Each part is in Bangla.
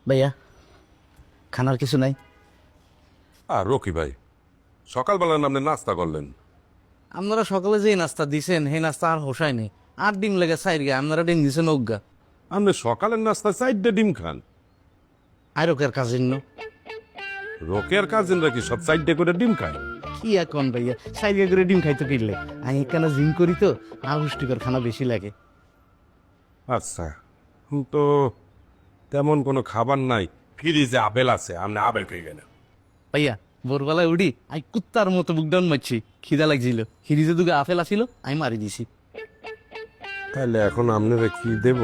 ভাইয়া খানার কিছু নাই? আর রকি ভাই, সকালবেলা আপনি নাস্তা করলেন? আপনারা সকালে যে নাস্তা দিছেন সেই নাস্তা আর হোসাই নেই। 8 ডিম লেগে সাইড গে আপনারা ডিম দিছেন অজ্ঞা। আপনি সকালের নাস্তা 4টে ডিম খান? আইরকের কাজিন ন রকের কাজিনরা কি সব 4টে করে ডিম খায়? কি এখন ভাইয়া সাইড করে ডিম খাইতে কিনলে আমি কেন জিম করি তো আর পুষ্টিকর খানা বেশি লাগে। আচ্ছা, তো তেমন কোনো খাবার নাই? ফ্রিজে আপেল আছে, আপনি আপেল খেয়ে গেলেন? ভাইয়া ভোরবেলায় উঠি আমি কুত্তার মতো বুকডাউন মারছি, খিদা লাগছিল, ফ্রিজে দুটো আপেল আসিল আমি মারি দিছি। তাহলে এখন আপনারা কি দেব?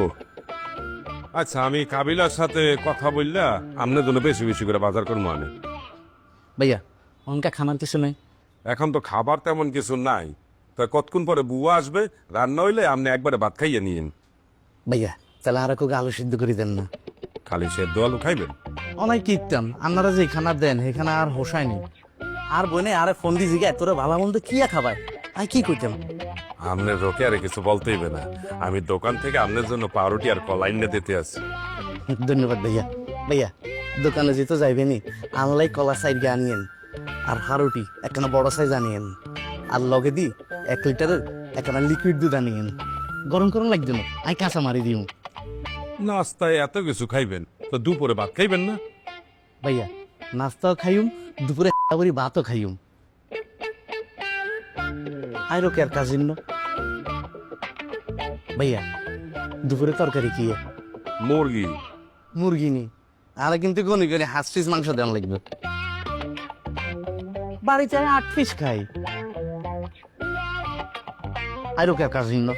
আচ্ছা, আমি কাবিলার সাথে কথা বললা আপনার জন্য বেশি বেশি করে বাজার করবো আনে। ভাইয়া অনকা খানার কিছু নাই? এখন তো খাবার তেমন কিছু নাই, তা কতক্ষণ পরে বুয়া আসবে, রান্না হইলে আপনি একবারে ভাত খাইয়ে নিয়েন। ভাইয়া তাহলে আর কাউকে আলু সিদ্ধ করে দেন না। খালি সেদ্ধ আলু খাইবেন? অনেক কিনতাম আপনারা যে খানা দেন সেখানে আর হোসাই নেই। আর বনে আরে ফোন দি জিগা তোরা ভালো মন্দ কি খাবায় আমি কি করতাম। আপনার রোকে আর কিছু বলতেই না, আমি দোকান থেকে আপনার জন্য পাউরুটি আর কলাই এনে দিতে আছি। ধন্যবাদ ভাইয়া। ভাইয়া দোকানে যেতে যাইবেনি আনলাই কলা সাইড গে আনিয়েন, আর হারুটি একখানা বড় সাইজ আনিয়েন, আর লগে দি 1 লিটারের একখানা লিকুইড দুধ আনিয়েন। গরম গরম লাগবে না আমি কাঁচা মারি দিও। নাস্তায় এত কিছু খাইবেন তো দুপুরে ভাত খাইবেন না? ভাইয়া নাস্তাও খাইম, দুপুরে করি ভাতও খাইম। আইরো কে আর কাজিন ন ভাইয়া দুপুরে তরকারি কি? মুরগি। মুরগি নি আর কিন্তু গনি গনি 8 পিস মাংস দেওয়া লাগবে। বাড়িতে 8 পিস খাই। আইরো কে আর কাজিন ন